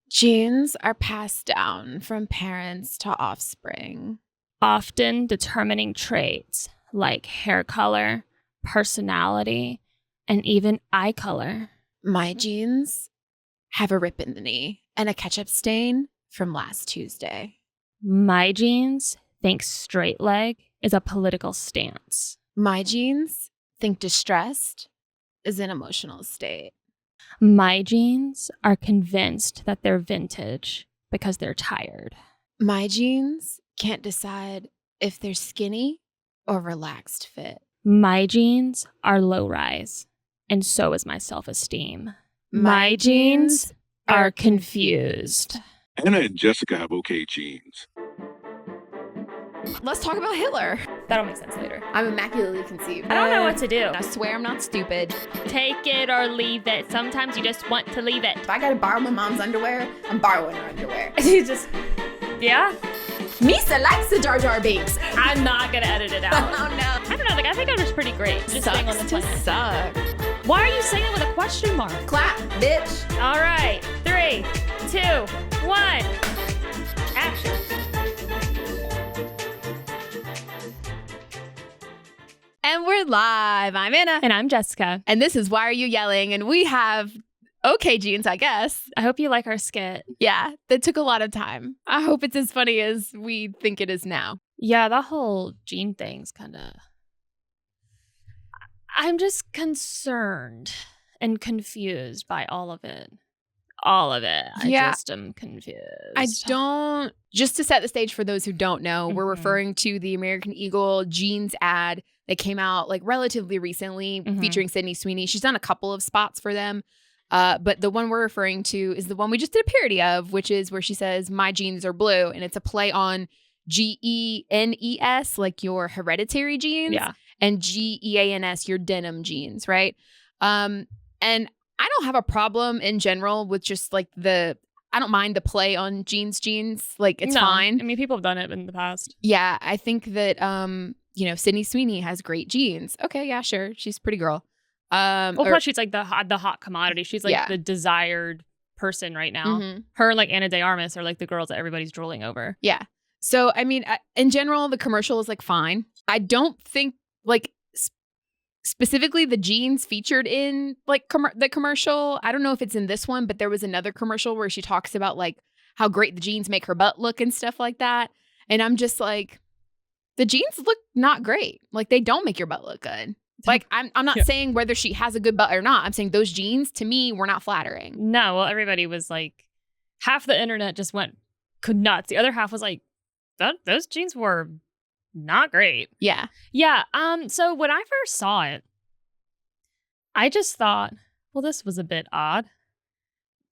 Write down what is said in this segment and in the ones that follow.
Genes are passed down from parents to offspring, often determining traits like hair color, personality, and even eye color. My genes have a rip in the knee and a ketchup stain from last Tuesday. My genes think straight leg is a political stance. My genes think distressed is an emotional state. My genes are convinced that they're vintage because they're tired. My genes can't decide if they're skinny or relaxed fit. My genes are low rise, and so is my self-esteem. My genes are confused. Anna and Jessica have okay genes. Let's talk about Hitler. That'll make sense later. I'm immaculately conceived. I don't know what to do. I swear I'm not stupid. Take it or leave it. Sometimes you just want to leave it. If I gotta borrow my mom's underwear, I'm borrowing her underwear. You just, yeah. Misa likes the Jar Jar Binks. I'm not gonna edit it out. Oh no. I don't know. Like, I think I was pretty great. Just staying on the to planet. suck. Why are you saying it with a question mark? Clap, bitch. All right. 3, 2, 1. Action. And we're live. I'm Anna. And I'm Jessica. And this is Why Are You Yelling? And we have okay genes, I guess. I hope you like our skit. Yeah, that took a lot of time. I hope it's as funny as we think it is now. Yeah, the whole gene thing's kind of... I'm just concerned and confused by all of it. All of it. I just am confused. I don't... Just to set the stage for those who don't know, we're referring to the American Eagle jeans ad that came out like relatively recently featuring Sydney Sweeney. She's done a couple of spots for them. But the one we're referring to is the one we just did a parody of, which is where she says, "My genes are blue." And it's a play on GENES, like your hereditary genes, and GEANS, your denim genes, right? And I don't have a problem in general with just like I don't mind the play on genes. Like, it's fine. I mean, people have done it in the past. Yeah, I think that, Sydney Sweeney has great genes. Okay, yeah, sure. She's a pretty girl. Plus she's like the hot commodity. She's like the desired person right now. Her and like Anna de Armas are like the girls that everybody's drooling over. Yeah. So, I mean, in general, the commercial is like fine. I don't think like specifically the jeans featured in like the commercial. I don't know if it's in this one, but there was another commercial where she talks about like how great the jeans make her butt look and stuff like that. And I'm just like, the jeans look not great. Like, they don't make your butt look good. Like, I'm not saying whether she has a good butt or not. I'm saying those jeans, to me, were not flattering. No, well, everybody was like, half the internet just went nuts. The other half was like, those jeans were not great. Yeah. Yeah. So when I first saw it, I just thought, well, this was a bit odd.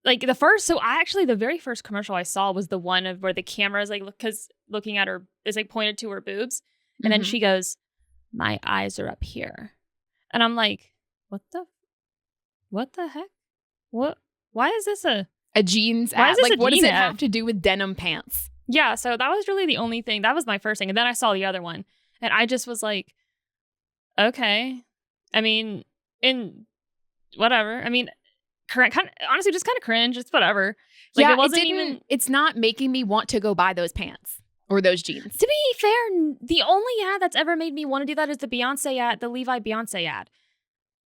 Like the very first commercial I saw was the one of where the camera is like, looking at her, is like pointed to her boobs. And then she goes, "My eyes are up here." And I'm like, what the heck? Why is this a jeans ad? Why is this like, a what does jean it ad? have to do with denim pants? Yeah, so that was really the only thing. That was my first thing. And then I saw the other one. And I just was like, okay. I mean, whatever. I mean, honestly, just kind of cringe. It's whatever. Like, yeah, it wasn't it's not making me want to go buy those pants or those jeans. To be fair, the only ad that's ever made me want to do that is the Beyonce ad, the Levi Beyonce ad.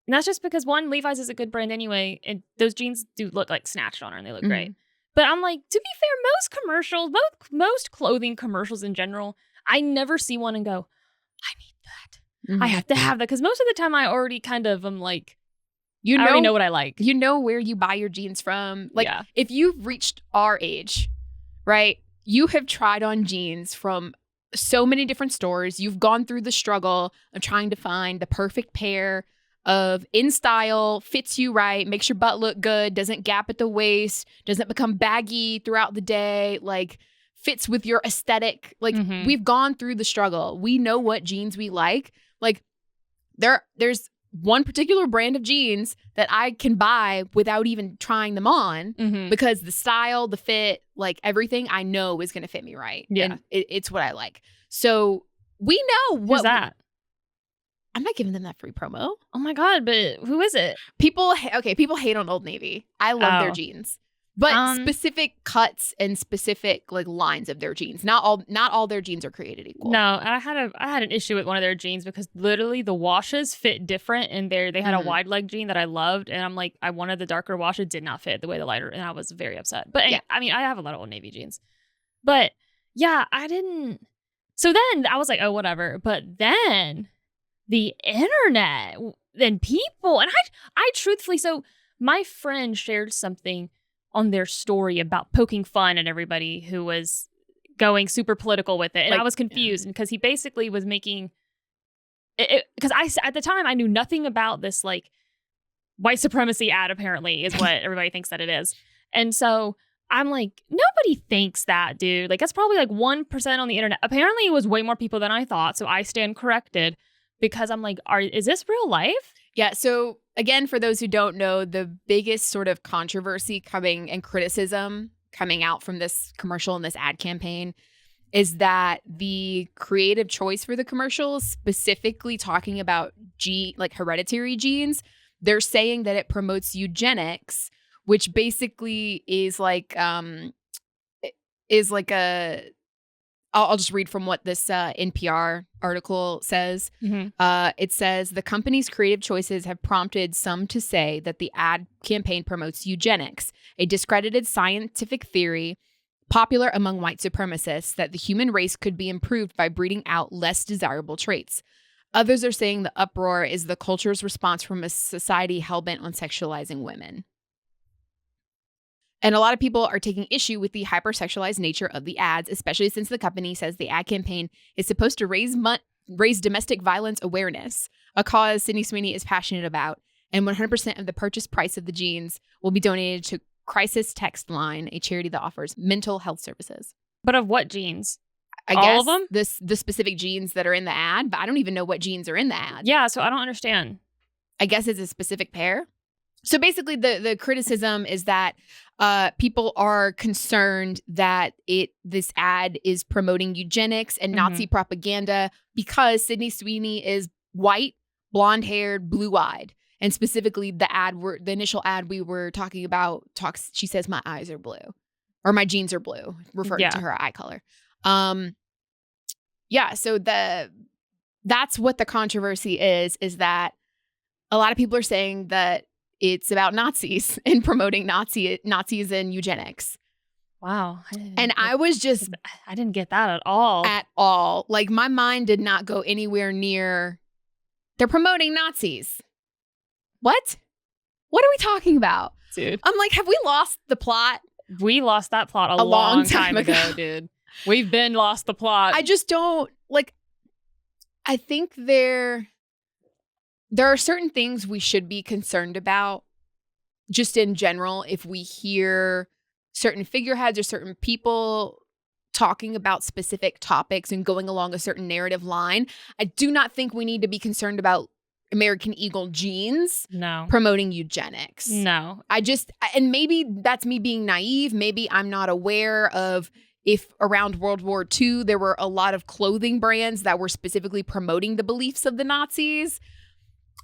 And that's just because, one, Levi's is a good brand anyway, and those jeans do look like snatched on her and they look great. But I'm like, to be fair, most commercials, most clothing commercials in general, I never see one and go, I need that. I have to have that. Because most of the time I already kind of am like, I already know what I like. You know where you buy your jeans from. Like, if you've reached our age, right, you have tried on jeans from so many different stores. You've gone through the struggle of trying to find the perfect pair of in style, fits you right, makes your butt look good, doesn't gap at the waist, doesn't become baggy throughout the day, like fits with your aesthetic. Like, we've gone through the struggle. We know what jeans we like. Like, there's one particular brand of jeans that I can buy without even trying them on because the style, the fit, like everything I know is going to fit me right. Yeah. And it's what I like. So we know what. Who's that? I'm not giving them that free promo. Oh my God, but who is it? People hate on Old Navy. I love their jeans. But specific cuts and specific like lines of their jeans. Not all their jeans are created equal. No, and I had an issue with one of their jeans because literally the washes fit different, and they had a wide leg jean that I loved, and I'm like, I wanted the darker wash. It did not fit the way the lighter, and I was very upset. But I mean, I have a lot of Old Navy jeans, but yeah, I didn't. So then I was like, oh, whatever. But then the internet and people, and I truthfully, so my friend shared something on their story about poking fun at everybody who was going super political with it. And I was confused because he basically was making it because at the time I knew nothing about this like white supremacy ad, apparently, is what everybody thinks that it is. And so I'm like, nobody thinks that, dude. Like, that's probably like 1% on the internet. Apparently it was way more people than I thought. So I stand corrected because I'm like, is this real life? Yeah. So again, for those who don't know, the biggest sort of controversy and criticism coming out from this commercial and this ad campaign is that the creative choice for the commercials, specifically talking about hereditary genes, they're saying that it promotes eugenics, which basically is like I'll just read from what this NPR article says. Mm-hmm. It says, the company's creative choices have prompted some to say that the ad campaign promotes eugenics, a discredited scientific theory popular among white supremacists that the human race could be improved by breeding out less desirable traits. Others are saying the uproar is the culture's response from a society hell-bent on sexualizing women. And a lot of people are taking issue with the hypersexualized nature of the ads, especially since the company says the ad campaign is supposed to raise domestic violence awareness, a cause Sydney Sweeney is passionate about. And 100% of the purchase price of the jeans will be donated to Crisis Text Line, a charity that offers mental health services. But of what jeans? I All guess of them? The specific jeans that are in the ad, but I don't even know what jeans are in the ad. Yeah, so I don't understand. I guess it's a specific pair. So basically the criticism is that people are concerned that this ad is promoting eugenics and Nazi propaganda because Sydney Sweeney is white, blonde-haired, blue-eyed. And specifically the initial ad we were talking about she says my eyes are blue or my jeans are blue, referring to her eye color. So that's what the controversy is that a lot of people are saying that it's about Nazis and promoting Nazis and eugenics. Wow. I didn't get that at all. At all. Like, my mind did not go anywhere near, they're promoting Nazis. What? What are we talking about? Dude. I'm like, have we lost the plot? We lost that plot a long time ago, dude. We've been lost the plot. I just don't, I think there are certain things we should be concerned about just in general if we hear certain figureheads or certain people talking about specific topics and going along a certain narrative line. I do not think we need to be concerned about American Eagle jeans promoting eugenics. No. And maybe that's me being naive. Maybe I'm not aware of if around World War II, there were a lot of clothing brands that were specifically promoting the beliefs of the Nazis.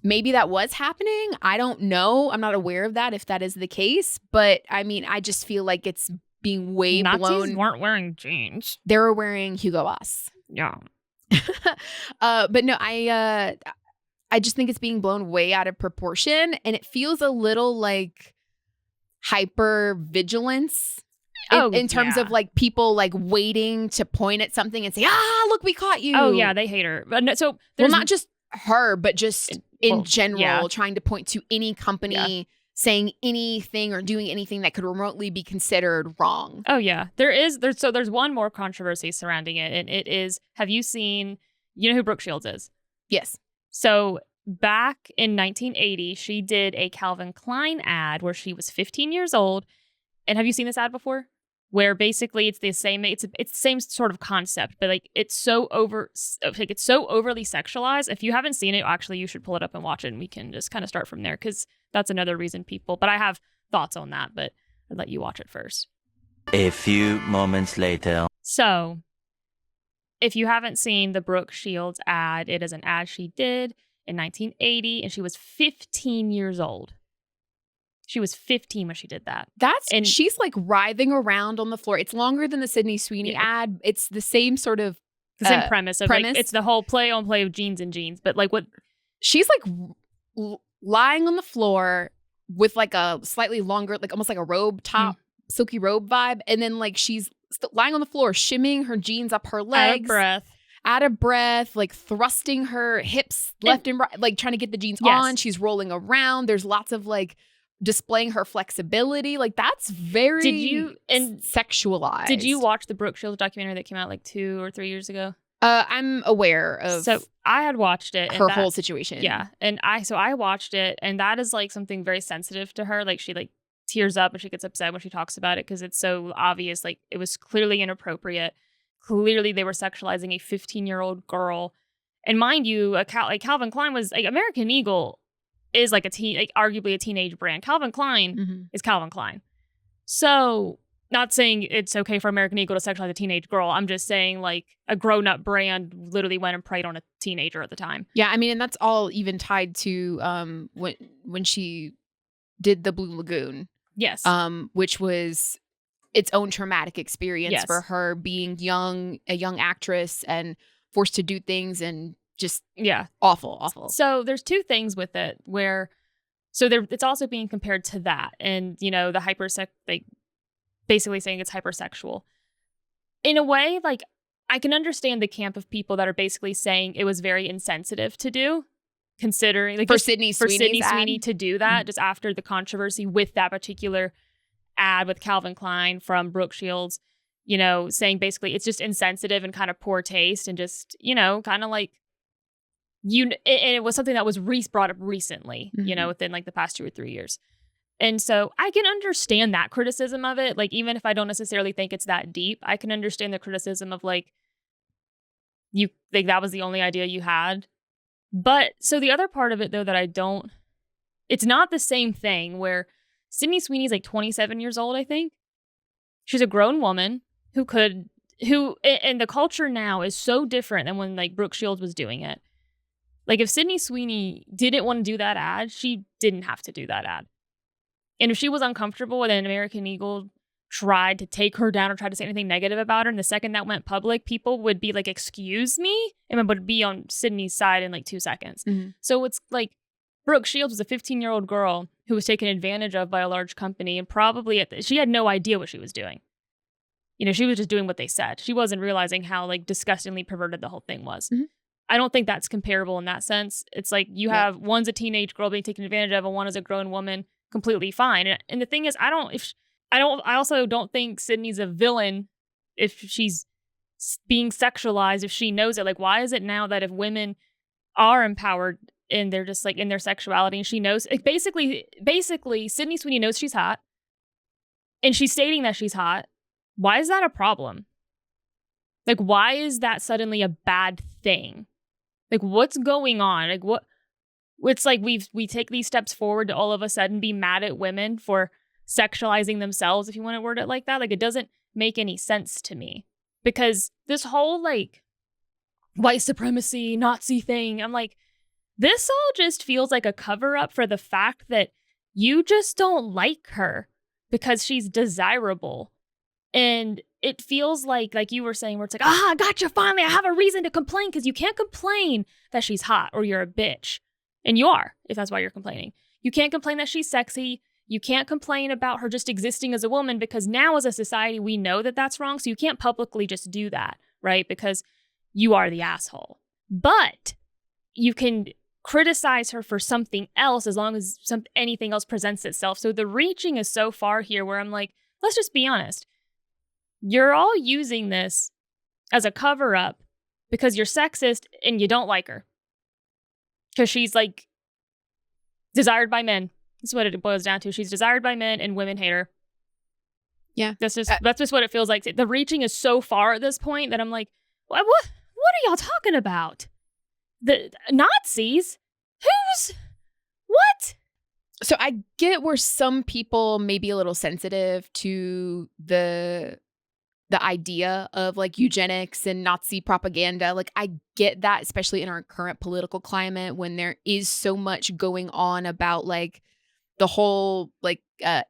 Maybe that was happening. I don't know. I'm not aware of that if that is the case. But I mean, I just feel like it's being way blown. Nazis weren't wearing jeans. They were wearing Hugo Boss. Yeah. But no, I just think it's being blown way out of proportion. And it feels a little like hyper vigilance. In terms of like people like waiting to point at something and say, look, we caught you. Oh, yeah, they hate her. But no, so not just her, but just in general, trying to point to any company saying anything or doing anything that could remotely be considered wrong. Oh, yeah. There's one more controversy surrounding it. And it is, have you seen, you know who Brooke Shields is? Yes. So back in 1980, she did a Calvin Klein ad where she was 15 years old. And have you seen this ad before? Where basically it's the same sort of concept, but like it's so overly sexualized. If you haven't seen it, actually you should pull it up and watch it, and we can just kind of start from there because that's another reason but I have thoughts on that, but I'll let you watch it first. A few moments later. So if you haven't seen the Brooke Shields ad, it is an ad she did in 1980 and she was 15 years old. She was 15 when she did that. And she's like writhing around on the floor. It's longer than the Sydney Sweeney ad. It's the same sort of the same premise of like, it's the whole play on play of jeans and jeans. But like what she's like lying on the floor with like a slightly longer, like almost like a robe top, silky robe vibe. And then like she's lying on the floor, shimmying her jeans up her legs. Out of breath, like thrusting her hips left and right, like trying to get the jeans on. She's rolling around. There's lots of like displaying her flexibility. Like that's very sexualized. Did you watch the Brooke Shields documentary that came out like 2 or 3 years ago? I'm aware of. So I had watched it. Her whole situation. Yeah. And I watched it, and that is like something very sensitive to her. Like she like tears up and she gets upset when she talks about it because it's so obvious. Like it was clearly inappropriate. Clearly, they were sexualizing a 15-year-old girl. And mind you, like Calvin Klein was like American Eagle is like arguably a teenage brand. Calvin Klein is Calvin Klein. So, not saying it's okay for American Eagle to sexualize a teenage girl. I'm just saying like a grown-up brand literally went and preyed on a teenager at the time. Yeah, I mean, and that's all even tied to when she did the Blue Lagoon. Yes. Which was its own traumatic experience for her, being a young actress and forced to do things and just awful. So there's 2 things with it where it's also being compared to that, and you know the like basically saying it's hypersexual. In a way, like I can understand the camp of people that are basically saying it was very insensitive to do, considering like for Sydney Sweeney to do that just after the controversy with that particular ad with Calvin Klein from Brooke Shields, you know, saying basically it's just insensitive and kind of poor taste and just, you know, kind of like and it was something that was brought up recently, you know, within like the past 2 or 3 years. And so I can understand that criticism of it. Like, even if I don't necessarily think it's that deep, I can understand the criticism of like, you think that was the only idea you had. But so the other part of it though, that it's not the same thing where Sydney Sweeney's like 27 years old, I think. She's a grown woman and the culture now is so different than when like Brooke Shields was doing it. Like if Sydney Sweeney didn't want to do that ad, she didn't have to do that ad. And if she was uncomfortable and American Eagle tried to take her down or tried to say anything negative about her, and the second that went public, people would be like, excuse me? And would be on Sydney's side in like 2 seconds. So it's like Brooke Shields was a 15-year-old girl who was taken advantage of by a large company, and probably she had no idea what she was doing. You know, she was just doing what they said. She wasn't realizing how like disgustingly perverted the whole thing was. I don't think that's comparable in that sense. It's like you have one's a teenage girl being taken advantage of and one is a grown woman, completely fine. And the thing is, I also don't think Sydney's a villain if she's being sexualized, if she knows it. Like, why is it now that if women are empowered and they're just like in their sexuality and she knows, like basically Sydney Sweeney knows she's hot and she's stating that she's hot. Why is that a problem? Like, why is that suddenly a bad thing? Like, what's going on? Like, it's like we take these steps forward to all of a sudden be mad at women for sexualizing themselves, if you want to word it like that. Like, it doesn't make any sense to me, because this whole like white supremacy, Nazi thing, I'm like, this all just feels like a cover up for the fact that you just don't like her because she's desirable. And it feels like you were saying, where it's like, I gotcha, finally, I have a reason to complain, because you can't complain that she's hot or you're a bitch. And you are, if that's why you're complaining. You can't complain that she's sexy. You can't complain about her just existing as a woman, because now as a society, we know that that's wrong. So you can't publicly just do that, right? Because you are the asshole. But you can criticize her for something else as long as anything else presents itself. So the reaching is so far here where I'm like, let's just be honest. You're all using this as a cover up because you're sexist and you don't like her. Because she's like desired by men. That's what it boils down to. She's desired by men and women hate her. Yeah. That's just what it feels like. The reaching is so far at this point that I'm like, what are y'all talking about? The Nazis? What? So I get where some people may be a little sensitive to the idea of like eugenics and Nazi propaganda. Like, I get that, especially in our current political climate when there is so much going on about like the whole like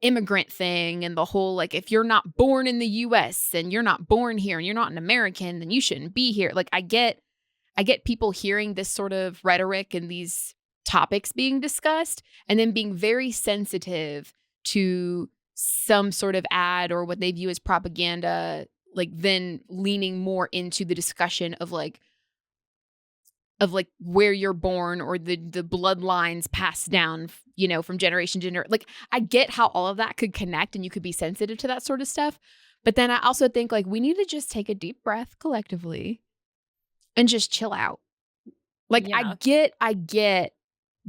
immigrant thing and the whole like if you're not born in the US and you're not born here and you're not an American, then you shouldn't be here. Like I get people hearing this sort of rhetoric and these topics being discussed and then being very sensitive to some sort of ad or what they view as propaganda, like then leaning more into the discussion of like where you're born or the bloodlines passed down, you know, from generation to generation. Like I get how all of that could connect and you could be sensitive to that sort of stuff. But then I also think like we need to just take a deep breath collectively and just chill out. Like I get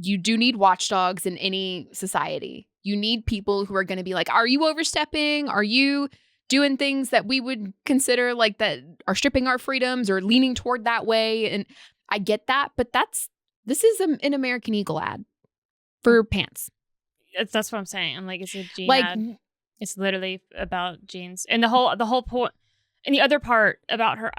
you do need watchdogs in any society. You need people who are going to be like, are you overstepping? Are you doing things that we would consider like that are stripping our freedoms or leaning toward that way? And I get that, but this is an American Eagle ad for pants. That's what I'm saying. I'm like, it's a jean ad. It's literally about jeans. And the whole point, and the other part about her,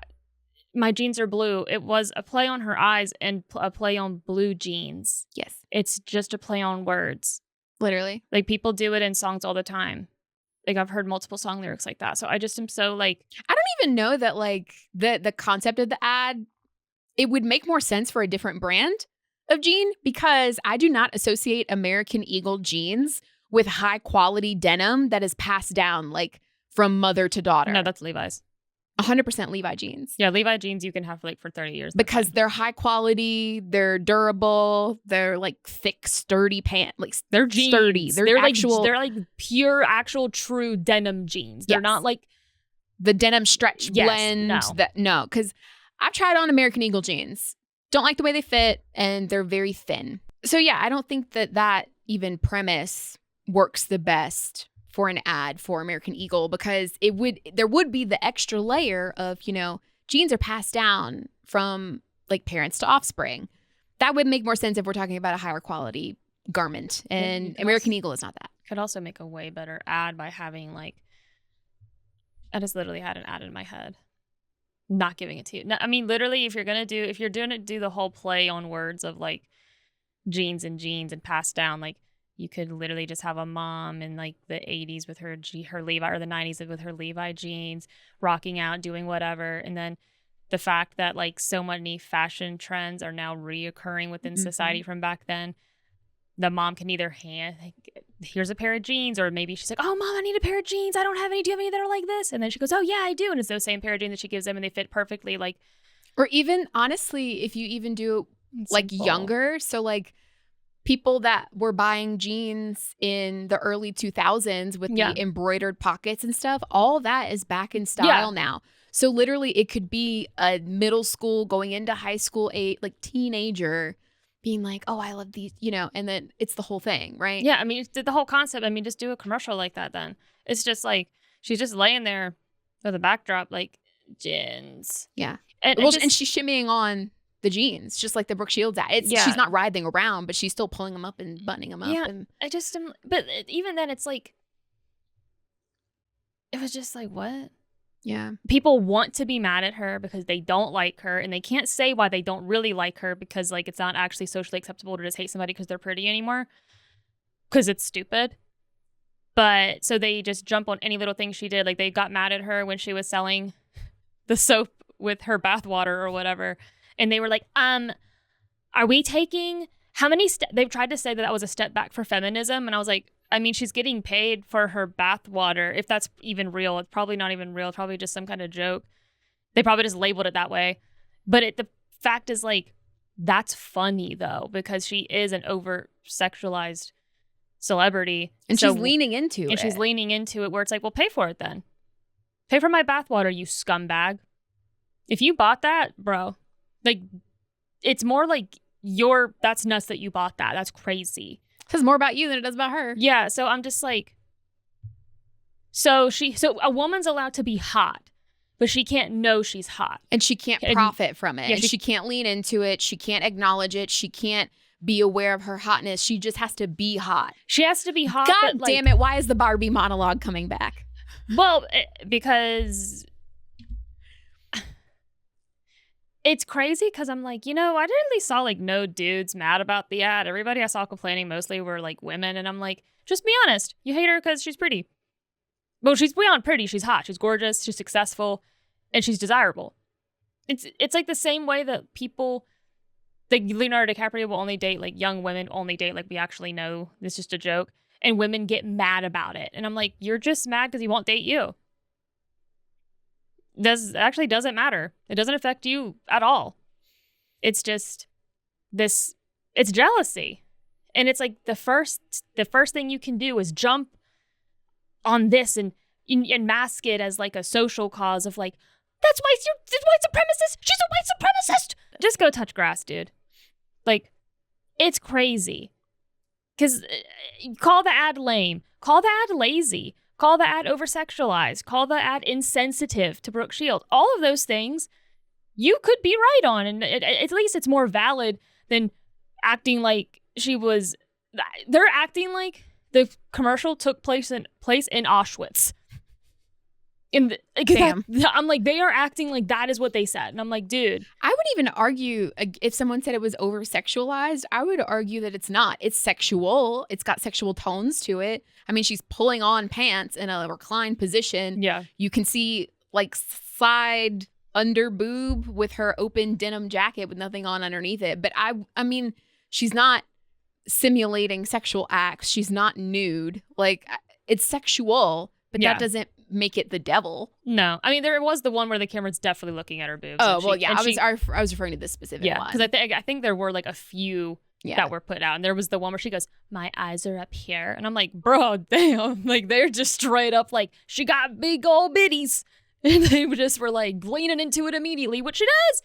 my jeans are blue. It was a play on her eyes and a play on blue jeans. Yes. It's just a play on words. Literally. Like people do it in songs all the time. Like I've heard multiple song lyrics like that. So I just am so like. I don't even know that like the concept of the ad, it would make more sense for a different brand of jean because I do not associate American Eagle jeans with high quality denim that is passed down like from mother to daughter. No, that's Levi's. 100% Levi jeans. Yeah, Levi jeans you can have like for 30 years. Because they're high quality, they're durable, they're like thick, sturdy pants. Like they're jeans. Sturdy. They're actual. They're like pure, actual, true denim jeans. They're not like the denim stretch blend. No, because I've tried on American Eagle jeans. Don't like the way they fit, and they're very thin. So yeah, I don't think that even premise works the best for an ad for American Eagle because there would be the extra layer of, you know, genes are passed down from like parents to offspring. That would make more sense if we're talking about a higher quality garment, and American Eagle is not that. Could also make a way better ad by having like, I just literally had an ad in my head. Not giving it to you. No, I mean, literally, if you're doing it, do the whole play on words of like jeans and passed down. Like you could literally just have a mom in like the 80s with her Levi, or the 90s with her Levi jeans, rocking out, doing whatever. And then the fact that like so many fashion trends are now reoccurring within society from back then. The mom can either here's a pair of jeans, or maybe she's like, oh, mom, I need a pair of jeans. I don't have any. Do you have any that are like this? And then she goes, oh, yeah, I do. And it's those same pair of jeans that she gives them and they fit perfectly. Like, or even honestly, if you even do like younger. So like people that were buying jeans in the early 2000s with the embroidered pockets and stuff, all that is back in style now. So literally it could be a middle school going into high school, like teenager being like, oh, I love these, you know, and then it's the whole thing, right? Yeah, I mean, the whole concept, I mean, just do a commercial like that then. It's just like, she's just laying there with a backdrop, like, jeans. Yeah. And she's shimmying on the jeans, just like the Brooke Shields ad. She's not writhing around, but she's still pulling them up and buttoning them up. Yeah, I just am, but even then, it's like, it was just like, what? Yeah. People want to be mad at her because they don't like her, and they can't say why they don't really like her because like it's not actually socially acceptable to just hate somebody because they're pretty anymore, because it's stupid. But so they just jump on any little thing she did. Like they got mad at her when she was selling the soap with her bathwater or whatever, and they were like, are we taking how many they've tried to say that was a step back for feminism, and I was like, I mean, she's getting paid for her bath water. If that's even real, it's probably not even real. It's probably just some kind of joke. They probably just labeled it that way. But the fact is, like, that's funny, though, because she is an over-sexualized celebrity. And she's leaning into it. And she's leaning into it where it's like, well, pay for it then. Pay for my bath water, you scumbag. If you bought that, bro, like, it's more like that's nuts that you bought that. That's crazy. It says more about you than it does about her. Yeah, so I'm just like, so a woman's allowed to be hot, but she can't know she's hot. And she can't profit from it. Yeah, and she can't lean into it. She can't acknowledge it. She can't be aware of her hotness. She just has to be hot. She has to be hot. God damn it. Why is the Barbie monologue coming back? Well, because it's crazy because I'm like, I really saw like no dudes mad about the ad. Everybody I saw complaining mostly were like women. And I'm like, just be honest. You hate her because she's pretty. Well, she's beyond pretty. She's hot. She's gorgeous. She's successful. And she's desirable. It's like the same way that people, like Leonardo DiCaprio will only date like young women, only date like we actually know it's just a joke. And women get mad about it. And I'm like, you're just mad because he won't date you. Actually doesn't matter. It doesn't affect you at all. It's just it's jealousy. And it's like the first thing you can do is jump on this and mask it as like a social cause of like, that's why she's white supremacist. She's a white supremacist. Just go touch grass, dude. Like, it's crazy. Because call the ad lame. Call the ad lazy. Call the ad over-sexualized. Call the ad insensitive to Brooke Shields. All of those things you could be right on. And at least it's more valid than acting like she was... They're acting like the commercial took place in Auschwitz. Damn. I'm like, they are acting like that is what they said. And I'm like, dude. I would even argue, if someone said it was over-sexualized, I would argue that it's not. It's sexual. It's got sexual tones to it. I mean, she's pulling on pants in a reclined position. Yeah. You can see like side under boob with her open denim jacket with nothing on underneath it. But I mean, she's not simulating sexual acts. She's not nude. Like, it's sexual, but that doesn't make it the devil. No. I mean, there was the one where the camera's definitely looking at her boobs. Oh, well, yeah. I was referring to this specific one. Because I think there were like a few that were put out. And there was the one where she goes, my eyes are up here. And I'm like, bro, damn. Like, they're just straight up like, she got big old bitties. And they just were like leaning into it immediately, which she does.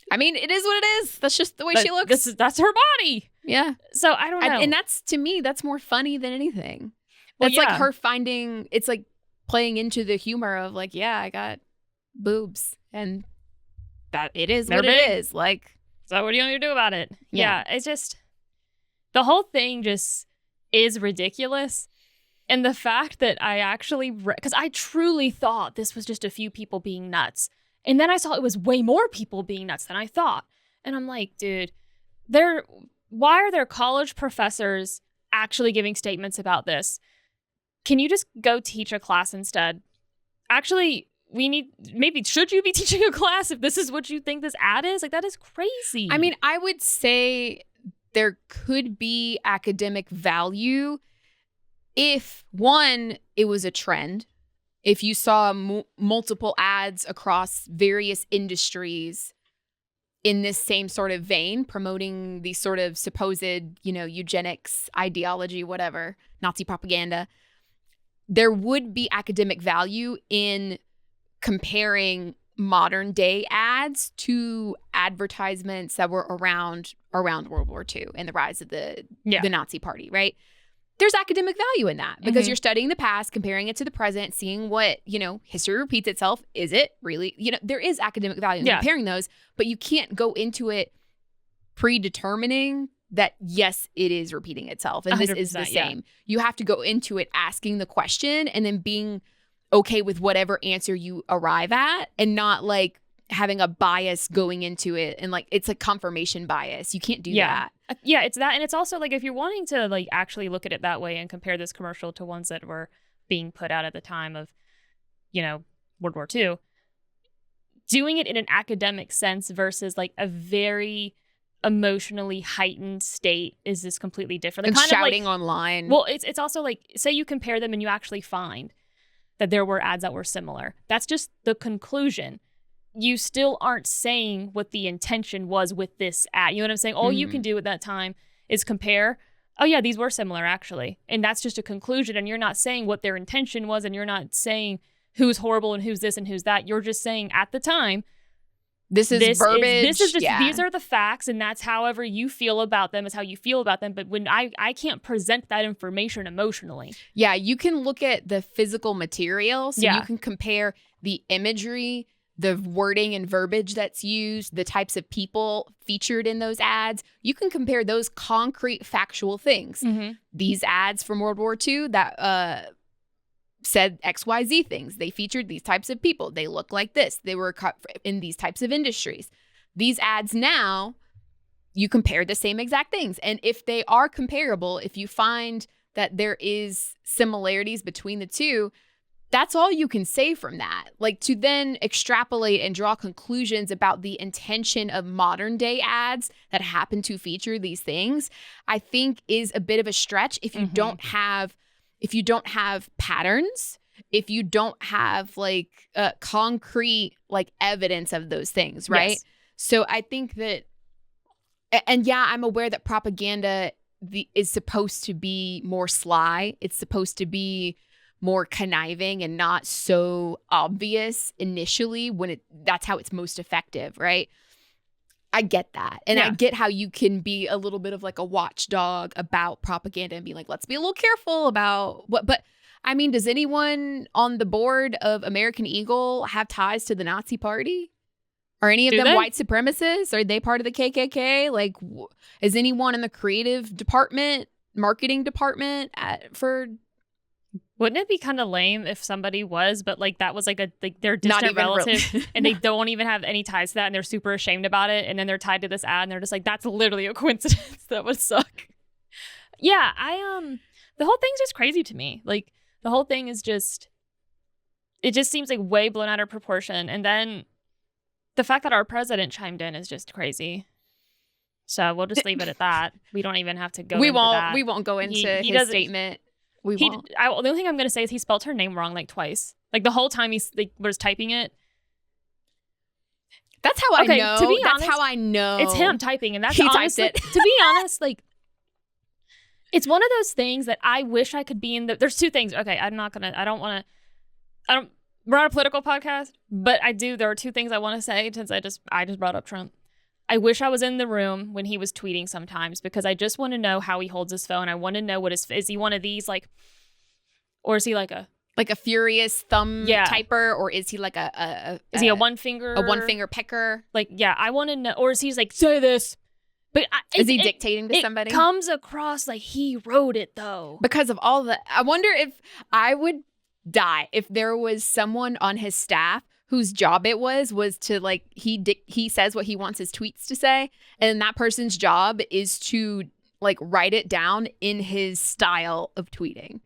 I mean, it is what it is. That's just the way she looks. That's her body. Yeah. So I don't know. And that's, to me, that's more funny than anything. Well, That's like her finding, it's like playing into the humor of like, yeah, I got boobs and that it is what it is. Like, so what do you want me to do about it? Yeah. It's just, the whole thing just is ridiculous. And the fact that I actually, because I truly thought this was just a few people being nuts. And then I saw it was way more people being nuts than I thought. And I'm like, dude, why are there college professors actually giving statements about this? Can you just go teach a class instead? Actually, should you be teaching a class if this is what you think this ad is? Like, that is crazy. I mean, I would say there could be academic value if, one, it was a trend. If you saw multiple ads across various industries in this same sort of vein, promoting these sort of supposed, eugenics ideology, whatever, Nazi propaganda, there would be academic value in comparing modern day ads to advertisements that were around World War II and the rise of the Nazi Party, right? There's academic value in that because you're studying the past, comparing it to the present, seeing what, history repeats itself. Is it really, there is academic value in comparing those, but you can't go into it predetermining that, yes, it is repeating itself. And this is the same. You have to go into it asking the question and then being okay with whatever answer you arrive at and not like having a bias going into it. And like, it's like confirmation bias. You can't do that. Yeah, it's that. And it's also like, if you're wanting to like actually look at it that way and compare this commercial to ones that were being put out at the time of, World War II, doing it in an academic sense versus like a very emotionally heightened state is this completely different. And kind shouting of like, online. Well, it's also like, say you compare them and you actually find that there were ads that were similar. That's just the conclusion. You still aren't saying what the intention was with this ad. You know what I'm saying? All you can do at that time is compare. Oh yeah, these were similar actually. And that's just a conclusion. And you're not saying what their intention was. And you're not saying who's horrible and who's this and who's that. You're just saying at the time, this is verbiage. This is just, these are the facts. And that's however you feel about them is how you feel about them. But when I can't present that information emotionally. Yeah, you can look at the physical material. So you can compare the imagery, the wording and verbiage that's used, the types of people featured in those ads. You can compare those concrete factual things. These ads from World War II that said XYZ things. They featured these types of people. They look like this. They were in these types of industries. These ads now, you compare the same exact things. And if they are comparable, if you find that there is similarities between the two, that's all you can say from that. Like, to then extrapolate and draw conclusions about the intention of modern day ads that happen to feature these things, I think is a bit of a stretch if you don't have patterns, if you don't have like concrete like evidence of those things, right? Yes. So I think that, and yeah, I'm aware that propaganda is supposed to be more sly. It's supposed to be more conniving and not so obvious initially when that's how it's most effective, right? I get that. And I get how you can be a little bit of like a watchdog about propaganda and be like, let's be a little careful about what, but I mean, does anyone on the board of American Eagle have ties to the Nazi Party? Are any of them white supremacists? Are they part of the KKK? Like, is anyone in the creative department, marketing department for... Wouldn't it be kind of lame if somebody was, but like that was like their distant relative and they don't even have any ties to that and they're super ashamed about it, and then they're tied to this ad and they're just like, that's literally a coincidence. That would suck. Yeah, the whole thing's just crazy to me. Like, the whole thing is just, it just seems like way blown out of proportion. And then the fact that our president chimed in is just crazy. So we'll just leave it at that. We don't even have to go into that. We won't go into his statement. The only thing I'm going to say is he spelled her name wrong like twice. Like, the whole time he was typing it. That's how I know. To be honest, that's how I know. It's him typing, and that's he typed it. To be honest, like, it's one of those things that I wish I could be in. There's two things. Okay, we're not a political podcast, but there are two things I want to say since I just brought up Trump. I wish I was in the room when he was tweeting sometimes, because I just want to know how he holds his phone. I want to know is he one of these, like, or is he like a furious thumb typer, or is he like is he a one finger pecker? Like, yeah, I want to know, or is he like, say this? But is he dictating to somebody? It comes across like he wrote it though. Because of all the, I wonder if I would die if there was someone on his staff whose job it was to like, he says what he wants his tweets to say, and that person's job is to like write it down in his style of tweeting.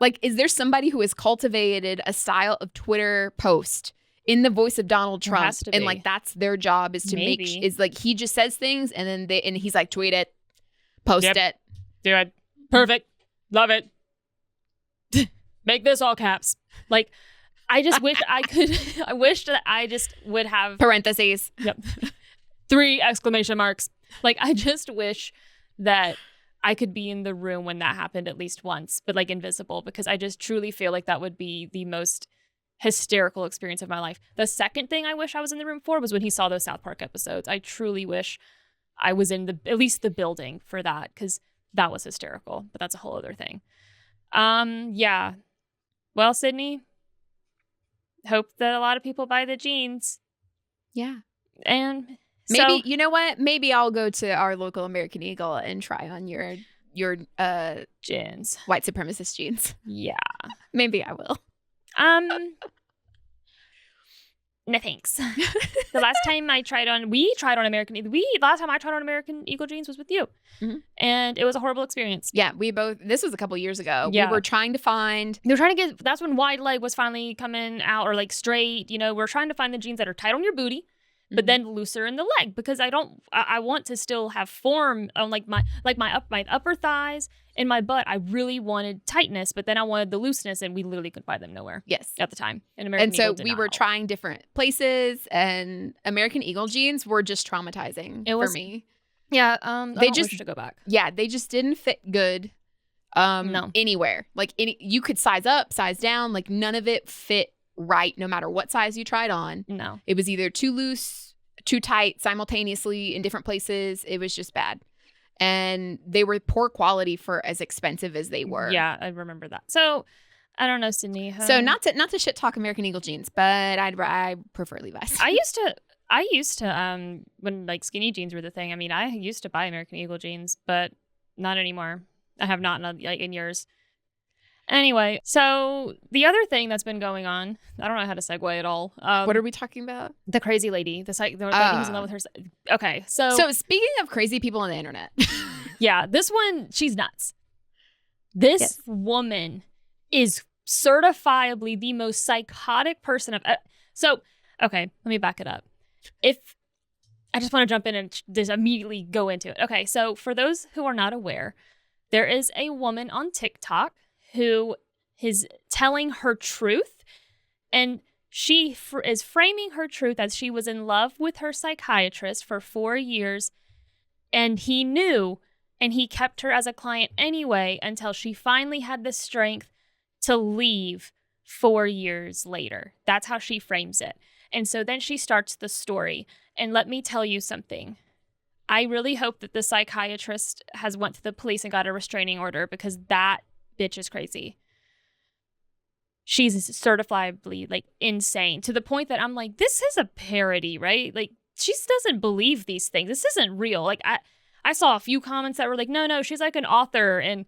Like, is there somebody who has cultivated a style of Twitter post in the voice of Donald Trump, and like that's their job, is to is like, he just says things and then he's like, tweet it, post it, do it, perfect, love it, make this all caps, like. I just wish I could. I wish that I just would have parentheses. Yep. 3 exclamation marks. Like, I just wish that I could be in the room when that happened at least once, but like invisible, because I just truly feel like that would be the most hysterical experience of my life. The second thing I wish I was in the room for was when he saw those South Park episodes. I truly wish I was in at least the building for that, because that was hysterical. But that's a whole other thing. Yeah. Well, Sydney, hope that a lot of people buy the jeans. Yeah. And maybe, you know what? Maybe I'll go to our local American Eagle and try on your jeans. White supremacist jeans. Yeah. Maybe I will. No thanks. The last time I tried on American Eagle jeans was with you. Mm-hmm. And it was a horrible experience. Yeah, this was a couple years ago. Yeah. We were trying to find. That's when wide leg was finally coming out, or like straight, we're trying to find the jeans that are tight on your booty, but then looser in the leg, because I want to still have form on like my upper thighs and my butt. I really wanted tightness, but then I wanted the looseness, and we literally couldn't find them nowhere. Yes. At the time. And so we were trying different places, and American Eagle jeans were just traumatizing for me. Yeah. I wish to go back. Yeah. They just didn't fit good. No. Anywhere. Like you could size up, size down, like none of it fit right, no matter what size you tried on. No. It was either too loose, too tight simultaneously in different places. It was just bad. And they were poor quality for as expensive as they were. Yeah, I remember that. So I don't know, Sydney. So not to shit talk American Eagle jeans, but I prefer Levi's. I used to when like skinny jeans were the thing. I mean, I used to buy American Eagle jeans, but not anymore. I have not in years. Anyway, so the other thing that's been going on, I don't know how to segue at all. What are we talking about? The crazy lady, the lady who's in love with her. Okay, so speaking of crazy people on the internet, yeah, this one, she's nuts. This woman is certifiably the most psychotic person I've. So, okay, let me back it up. If I just want to jump in and just immediately go into it. Okay, so for those who are not aware, there is a woman on TikTok who is telling her truth, and she is framing her truth as she was in love with her psychiatrist for 4 years, and he knew, and he kept her as a client anyway until she finally had the strength to leave 4 years later. That's how she frames it. And so then she starts the story. And let me tell you something. I really hope that the psychiatrist has went to the police and got a restraining order, because that bitch is crazy. She's certifiably like insane, to the point that I'm like, this is a parody, right? Like, she doesn't believe these things. This isn't real. Like, I saw a few comments that were like, no, she's like an author, and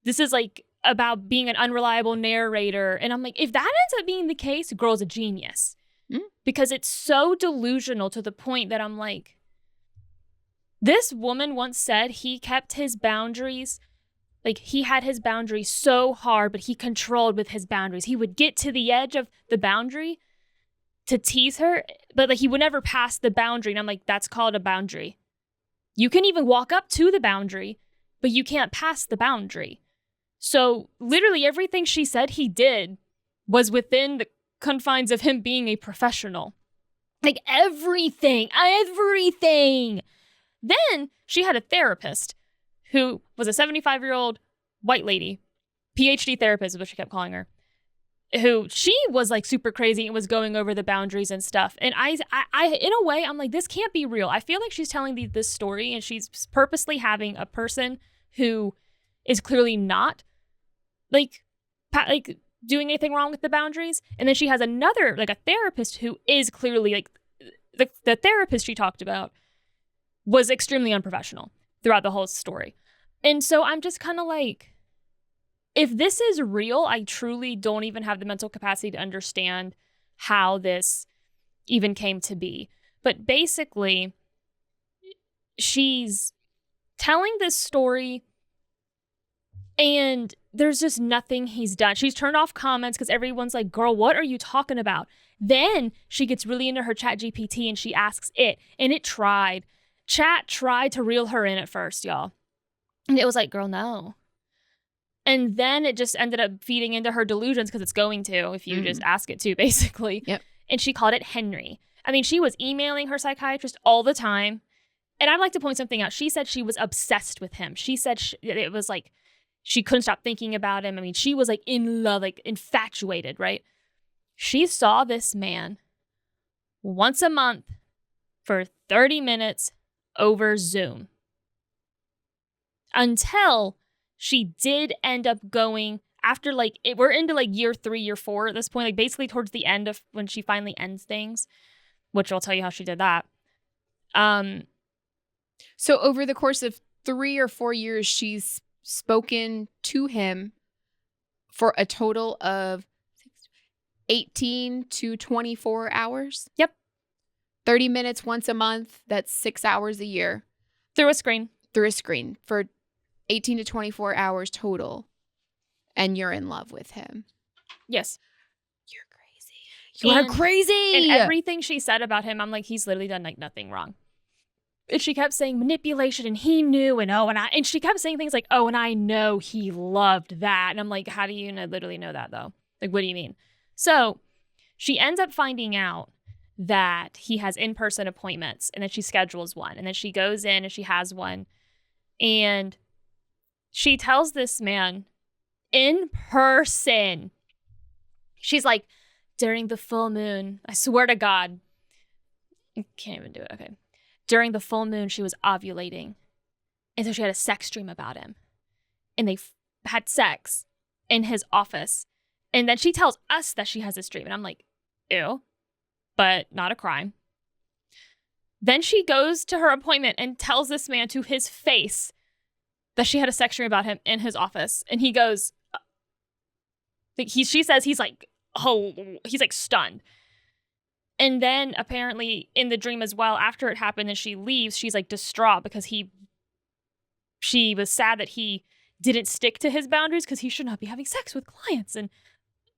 this is like about being an unreliable narrator. And I'm like, if that ends up being the case, girl's a genius. Because it's so delusional to the point that I'm like, this woman once said he kept his boundaries, like he had his boundaries so hard, but he controlled with his boundaries. He would get to the edge of the boundary to tease her, but like he would never pass the boundary. And I'm like, that's called a boundary. You can even walk up to the boundary, but you can't pass the boundary. So literally everything she said he did was within the confines of him being a professional. Like everything. Then she had a therapist who was a 75-year-old white lady, PhD therapist is what she kept calling her, who she was like super crazy and was going over the boundaries and stuff. And I in a way, I'm like, this can't be real. I feel like she's telling this story and she's purposely having a person who is clearly not like doing anything wrong with the boundaries. And then she has another, like a therapist who is clearly like, the therapist she talked about was extremely unprofessional throughout the whole story. And so I'm just kind of like, if this is real, I truly don't even have the mental capacity to understand how this even came to be. But basically, she's telling this story and there's just nothing he's done. She's turned off comments because everyone's like, girl, what are you talking about? Then she gets really into her chat GPT and she asks it, and it tried. Chat tried to reel her in at first, y'all. And it was like, girl, no. And then it just ended up feeding into her delusions, because it's going to if you just ask it to, basically. Yep. And she called it Henry. I mean, she was emailing her psychiatrist all the time. And I'd like to point something out. She said she was obsessed with him. She said it was like she couldn't stop thinking about him. I mean, she was like in love, like infatuated, right? She saw this man once a month for 30 minutes over Zoom. Until she did end up going after we're into like year 3, year 4 at this point, like basically towards the end of when she finally ends things, which I'll tell you how she did that. So over the course of 3 or 4 years, she's spoken to him for a total of 18 to 24 hours. Yep. 30 minutes once a month. That's 6 hours a year. Through a screen for 18 to 24 hours total. And you're in love with him. Yes. You're crazy. You are crazy. And everything she said about him, I'm like, he's literally done like nothing wrong. And she kept saying manipulation, and he knew, and she kept saying things like, oh, and I know he loved that. And I'm like, how do you literally know that though? Like, what do you mean? So she ends up finding out that he has in-person appointments, and then she schedules one, and then she goes in and she has one, and she tells this man in person, she's like, during the full moon, I swear to God, I can't even do it. Okay. During the full moon, she was ovulating. And so she had a sex dream about him. And they had sex in his office. And then she tells us that she has this dream. And I'm like, ew, but not a crime. Then she goes to her appointment and tells this man to his face that she had a sex dream about him in his office. And he goes, Like she says he's like, oh, he's like stunned. And then apparently in the dream as well, after it happened and she leaves, she's like distraught because she was sad that he didn't stick to his boundaries because he should not be having sex with clients. And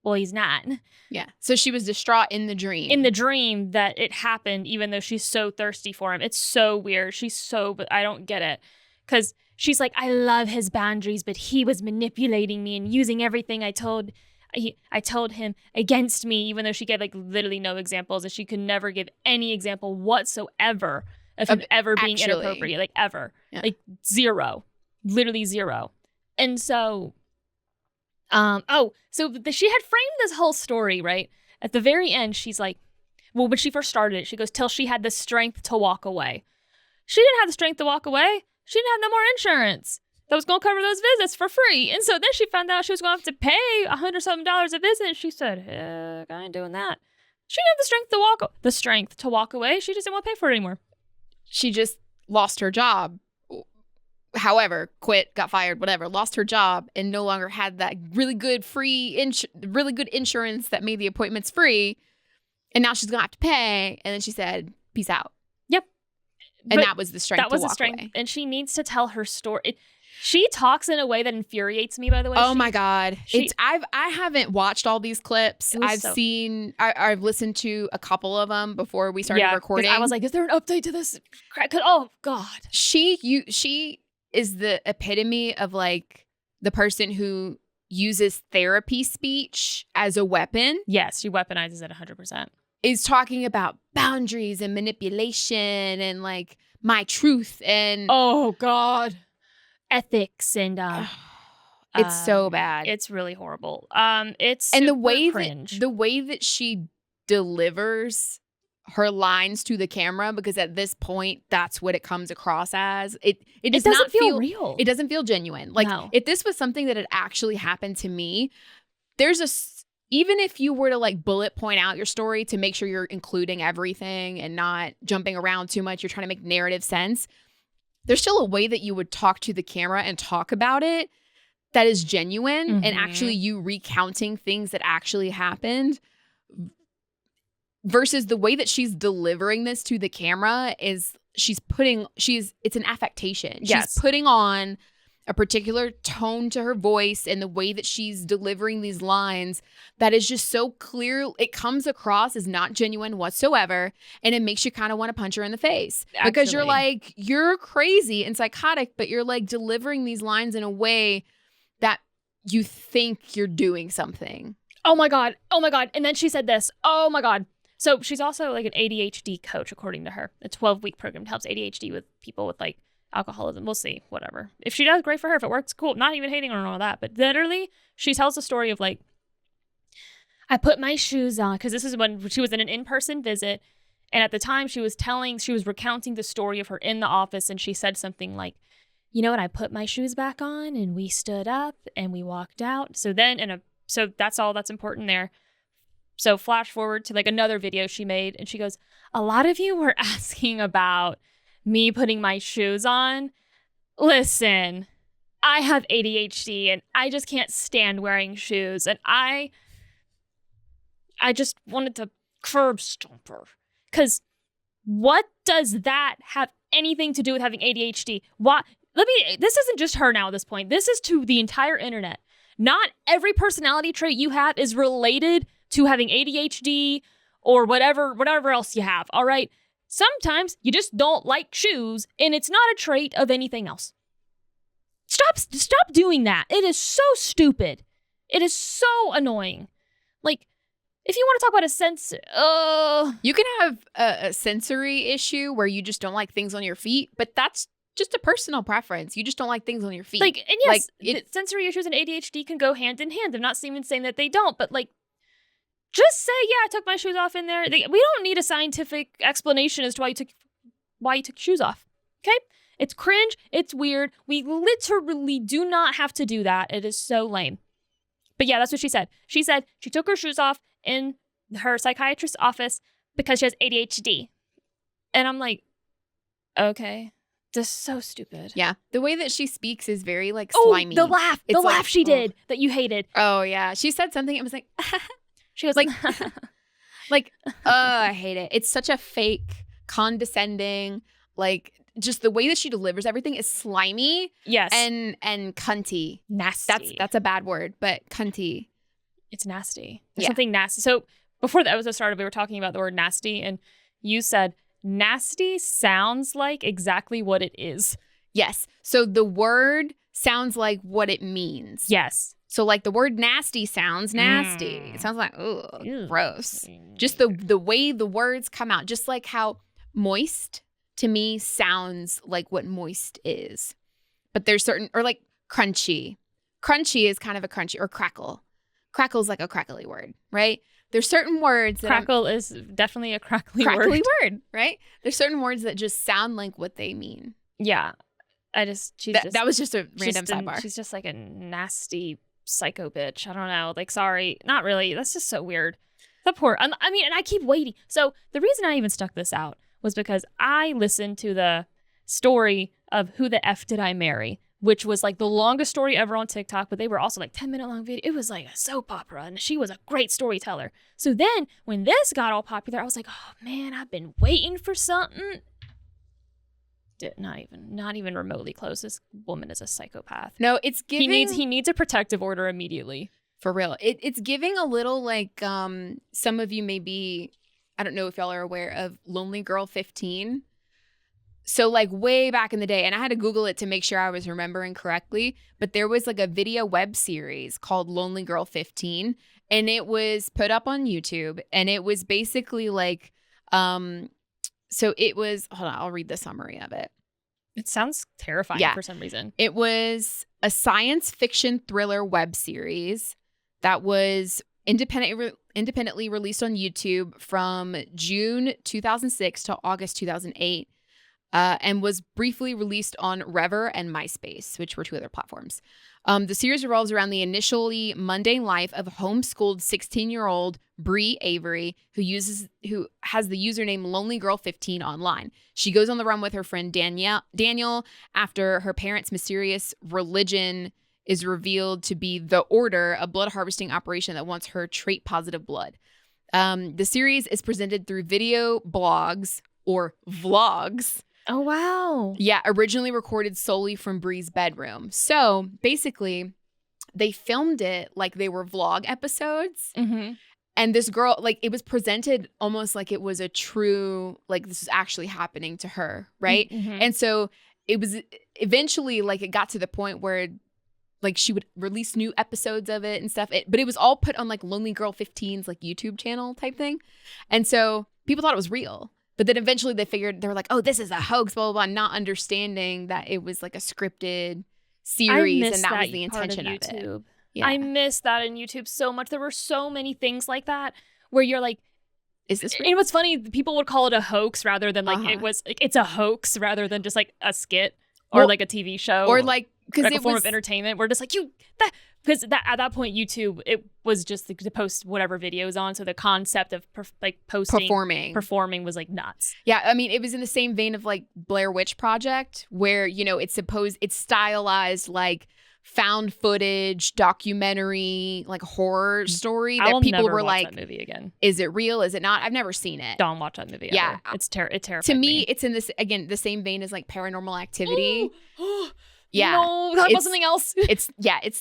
well, he's not. Yeah. So she was distraught in the dream. In the dream that it happened, even though she's so thirsty for him. It's so weird. But I don't get it. Because she's like, I love his boundaries, but he was manipulating me and using everything I told him against me, even though she gave like literally no examples, and she could never give any example whatsoever of him ever being inappropriate, like ever. Yeah. Like zero. Literally zero. And so she had framed this whole story, right? At the very end, she's like, well, when she first started it, she goes, till she had the strength to walk away. She didn't have the strength to walk away. She didn't have no more insurance that was going to cover those visits for free. And so then she found out she was going to have to pay $100-something a visit. And she said, heck, I ain't doing that. She didn't have the strength to walk away. She just didn't want to pay for it anymore. She just lost her job. However, quit, got fired, whatever, lost her job and no longer had that really good insurance that made the appointments free. And now she's going to have to pay. And then she said, peace out. Yep. And that was the strength to walk away. And she needs to tell her story. She talks in a way that infuriates me, by the way. Oh my God. I haven't watched all these clips. I've listened to a couple of them before we started recording. I was like, is there an update to this? Oh God. She is the epitome of like the person who uses therapy speech as a weapon. Yes, she weaponizes it 100%. Is talking about boundaries and manipulation and like my truth and oh God, ethics and it's so bad. It's really horrible. It's and cringe. the way that she delivers her lines to the camera, because at this point that's what it comes across as. It doesn't not feel real. It doesn't feel genuine. Like if this was something that had actually happened to me, even if you were to like bullet point out your story to make sure you're including everything and not jumping around too much, you're trying to make narrative sense, there's still a way that you would talk to the camera and talk about it that is genuine and actually you recounting things that actually happened, versus the way that she's delivering this to the camera is it's an affectation. Yes. She's putting on a particular tone to her voice and the way that she's delivering these lines that is just so clear. It comes across as not genuine whatsoever. And it makes you kind of want to punch her in the face. Because you're like, you're crazy and psychotic, but you're like delivering these lines in a way that you think you're doing something. Oh my God. And then she said this. Oh my God. So she's also like an ADHD coach, according to her. A 12-week program that helps ADHD with people with like alcoholism. We'll see. Whatever. If she does, great for her. If it works, cool. Not even hating on all that. But literally, she tells the story of like, I put my shoes on, because this is when she was in an in-person visit. And at the time she was recounting the story of her in the office. And she said something like, you know what? I put my shoes back on and we stood up and we walked out. So then, so that's all that's important there. So flash forward to like another video she made. And she goes, a lot of you were asking about me putting my shoes on. Listen, I have ADHD and I just can't stand wearing shoes. And I just wanted to curb stomp her. Because what does that have anything to do with having ADHD? This isn't just her now at this point. This is to the entire internet. Not every personality trait you have is related to having ADHD or whatever else you have. All right. Sometimes you just don't like shoes and it's not a trait of anything else. Stop doing that. It is so stupid. It is so annoying. Like, if you want to talk about a sense, you can have a sensory issue where you just don't like things on your feet, but that's just a personal preference. You just don't like things on your feet. Like, and yes, sensory issues and ADHD can go hand in hand. I'm not even saying that they don't, but like, just say, yeah, I took my shoes off in there. We don't need a scientific explanation as to why you took shoes off. Okay? It's cringe. It's weird. We literally do not have to do that. It is so lame. But yeah, that's what she said. She said she took her shoes off in her psychiatrist's office because she has ADHD. And I'm like, okay. Just so stupid. Yeah. The way that she speaks is very like slimy. The laugh. The laugh she did that you hated. Oh, yeah. She said something. It was like, she goes like, like, I hate it. It's such a fake, condescending, like, just the way that she delivers everything is slimy. Yes. And cunty. Nasty. That's a bad word, but cunty. It's nasty. There's something nasty. So before the episode started, we were talking about the word nasty, and you said nasty sounds like exactly what it is. Yes. So the word sounds like what it means. Yes. So like the word nasty sounds nasty. It sounds like, ugh, gross. Just the way the words come out. Just like how moist to me sounds like what moist is. But there's certain, or like crunchy. Crunchy is kind of a crunchy, or crackle. Crackle is like a crackly word, right? There's certain words that crackle is definitely a crackly word, right? There's certain words that just sound like what they mean. Yeah. That was just a random sidebar. She's just like a nasty psycho bitch. I don't know. Like, sorry. Not really. That's just so weird. The poor, I mean, and I keep waiting. So the reason I even stuck this out was because I listened to the story of Who the F Did I Marry, which was like the longest story ever on TikTok, but they were also like 10-minute long video. It was like a soap opera, and she was a great storyteller. So then when this got all popular, I was like, oh man, I've been waiting for something. Not even remotely close. This woman is a psychopath. No, it's giving... He needs a protective order immediately. For real. It's giving a little like, some of you may be, I don't know if y'all are aware of Lonely Girl 15. So like way back in the day, and I had to Google it to make sure I was remembering correctly, but there was like a video web series called Lonely Girl 15, and it was put up on YouTube, and it was basically like, so it was, hold on, I'll read the summary of it. It sounds terrifying for some reason. It was a science fiction thriller web series that was independently released on YouTube from June 2006 to August 2008. And was briefly released on Rever and MySpace, which were two other platforms. The series revolves around the initially mundane life of homeschooled 16-year-old Bree Avery, who has the username LonelyGirl15 online. She goes on the run with her friend Daniel after her parents' mysterious religion is revealed to be the Order, a blood harvesting operation that wants her trait-positive blood. The series is presented through video blogs or vlogs. Oh, wow. Yeah, originally recorded solely from Bree's bedroom. So basically, they filmed it like they were vlog episodes. Mm-hmm. And this girl, like, it was presented almost like it was a true, like, this is actually happening to her, right? Mm-hmm. And so it was eventually, like, it got to the point where, like, she would release new episodes of it and stuff. But it was all put on, like, Lonely Girl 15's, like, YouTube channel type thing. And so people thought it was real. But then eventually they were like, oh, this is a hoax, blah, blah, blah, not understanding that it was like a scripted series and that was the intention of it. Yeah. I miss that in YouTube so much. There were so many things like that where you're like, is this real? And what's funny, people would call it a hoax rather than like it's a hoax rather than just like a skit or like a TV show. Or like, because like a form of entertainment. We're just like, because at that point, YouTube, it was just to post whatever videos on. So the concept of performing was like nuts. Yeah, I mean, it was in the same vein of like Blair Witch Project, where, you know, it's stylized like found footage, documentary, like horror story that people were like, that movie again. Is it real? Is it not? I've never seen it. Don't watch that movie. Yeah, ever. It's terrifying. To me, it's in this again the same vein as like Paranormal Activity. Yeah. No, talk about something else. It's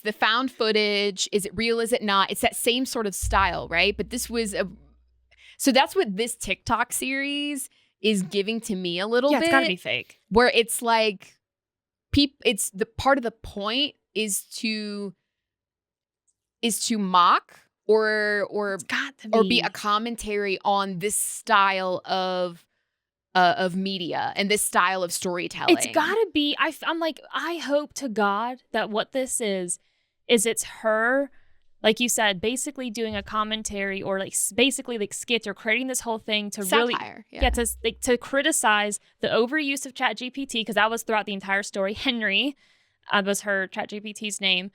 the found footage. Is it real? Is it not? It's that same sort of style, right? But this was so that's what this TikTok series is giving to me a little bit. It's gotta be fake. Where it's like, it's the part of the point is to mock or be a commentary on this style of media and this style of storytelling. It's gotta be. I'm like, I hope to God that what this is it's her, like you said, basically doing a commentary or like basically like skits or creating this whole thing to satire, really to criticize the overuse of ChatGPT, because that was throughout the entire story. Henry was her ChatGPT's name.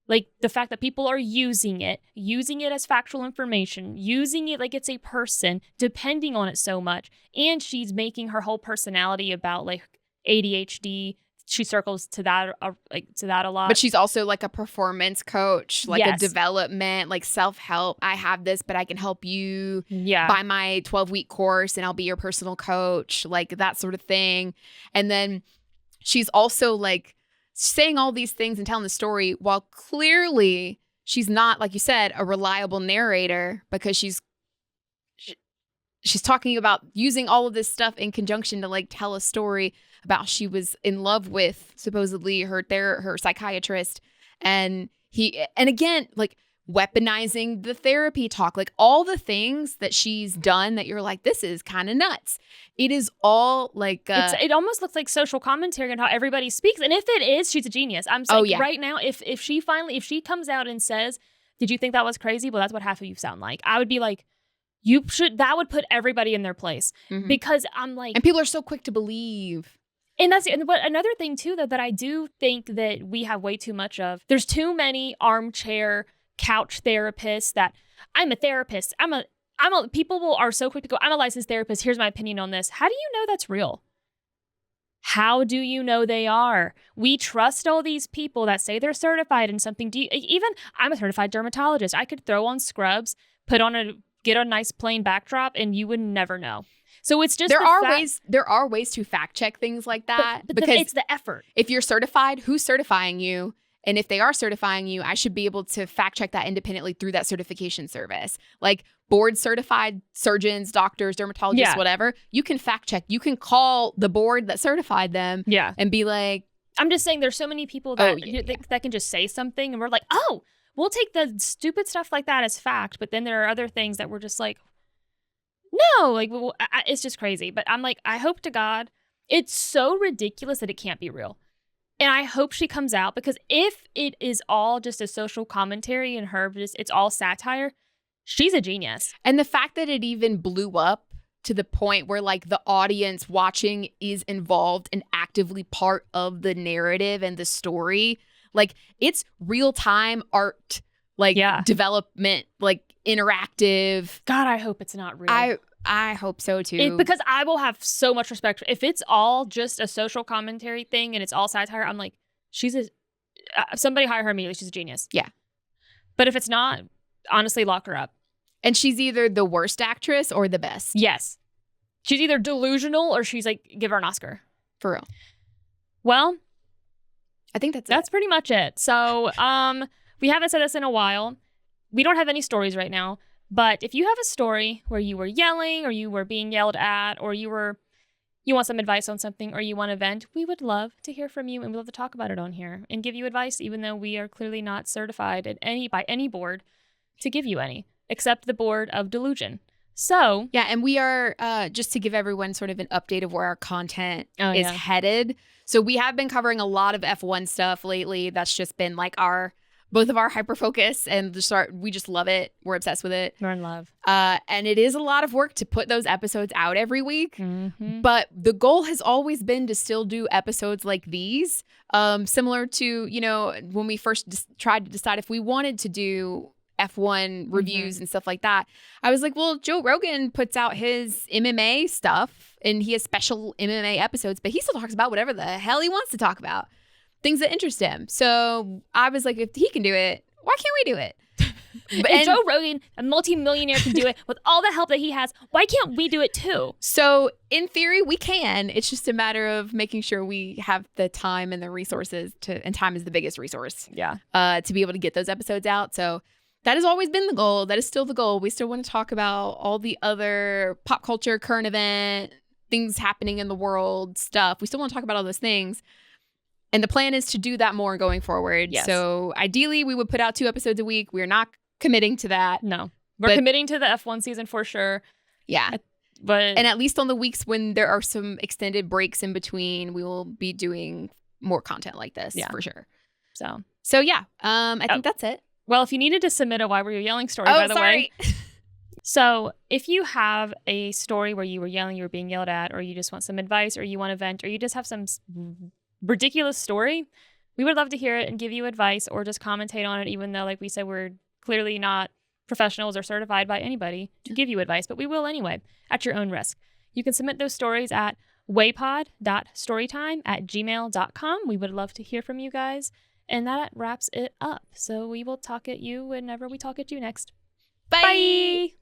Like the fact that people are using it as factual information, using it like it's a person, depending on it so much. And she's making her whole personality about like ADHD. She circles to that a lot. But she's also like a performance coach, like Yes. a development, like self-help. I have this, but I can help you Yeah. buy my 12-week course and I'll be your personal coach, like that sort of thing. And then she's also like saying all these things and telling the story while clearly she's not, like you said, a reliable narrator, because she's talking about using all of this stuff in conjunction to like tell a story about how she was in love with supposedly her psychiatrist, and again, like weaponizing the therapy talk, like all the things that she's done that you're like, this is kind of nuts. It is all like it almost looks like social commentary on how everybody speaks, and if it is, she's a genius. I'm saying right now, if she comes out and says, "Did you think that was crazy?" Well, that's what half of you sound like. I would be like, that would put everybody in their place, because I'm like, and people are so quick to believe. But another thing too, though, that I do think that we have way too much of. There's too many armchair couch therapists that I'm a therapist. People are so quick to go, I'm a licensed therapist. Here's my opinion on this. How do you know that's real? How do you know they are? We trust all these people that say they're certified in something. Even I'm a certified dermatologist. I could throw on scrubs, get a nice plain backdrop, and you would never know. So it's just there are ways to fact check things like that, but because it's the effort. If you're certified, who's certifying you? And if they are certifying you, I should be able to fact check that independently through that certification service. Like board certified surgeons, doctors, dermatologists, whatever. You can fact check. You can call the board that certified them and be like, I'm just saying there's so many people that that can just say something and we're like, oh, we'll take the stupid stuff like that as fact. But then there are other things that we're just like, no, like it's just crazy. But I'm like, I hope to God it's so ridiculous that it can't be real. And I hope she comes out, because if it is all just a social commentary and it's all satire, she's a genius. And the fact that it even blew up to the point where like the audience watching is involved and actively part of the narrative and the story, like it's real time art, like development, like interactive. God, I hope it's not real. I hope so too. Because I will have so much respect. If it's all just a social commentary thing and it's all satire, I'm like, somebody hire her immediately. She's a genius. Yeah. But if it's not, honestly, lock her up. And she's either the worst actress or the best. Yes. She's either delusional or she's like, give her an Oscar. For real. Well, I think that's pretty much it. So we haven't said this in a while. We don't have any stories right now. But if you have a story where you were yelling or you were being yelled at or you want some advice on something or you want to vent, we would love to hear from you and we'd love to talk about it on here and give you advice, even though we are clearly not certified by any board to give you any, except the board of Delusion. So yeah, and we are just to give everyone sort of an update of where our content is headed. So we have been covering a lot of F1 stuff lately. That's just been like both of our hyper focus, and we just love it. We're obsessed with it. We're in love. And it is a lot of work to put those episodes out every week. Mm-hmm. But the goal has always been to still do episodes like these, similar to, when we first tried to decide if we wanted to do F1 reviews and stuff like that. I was like, well, Joe Rogan puts out his MMA stuff and he has special MMA episodes, but he still talks about whatever the hell he wants to talk about. Things that interest him. So I was like, if he can do it, why can't we do it? If Joe Rogan, a multimillionaire, can do it with all the help that he has, why can't we do it too? So in theory, we can. It's just a matter of making sure we have the time and the resources and time is the biggest resource. Yeah. To be able to get those episodes out. So that has always been the goal. That is still the goal. We still want to talk about all the other pop culture, current event, things happening in the world, stuff. We still want to talk about all those things. And the plan is to do that more going forward. Yes. So ideally, we would put out 2 episodes a week. We're not committing to that. No. We're committing to the F1 season for sure. Yeah. And at least on the weeks when there are some extended breaks in between, we will be doing more content like this for sure. So yeah, I think that's it. Well, if you needed to submit a Why Were You Yelling story, by the way. So if you have a story where you were yelling, you were being yelled at, or you just want some advice, or you want to vent, or you just have some ridiculous story, we would love to hear it and give you advice or just commentate on it, even though, like we said, we're clearly not professionals or certified by anybody to give you advice, but we will anyway, at your own risk. You can submit those stories at waypod.storytime@gmail.com. We would love to hear from you guys. And that wraps it up. So we will talk at you whenever we talk at you next. Bye. Bye.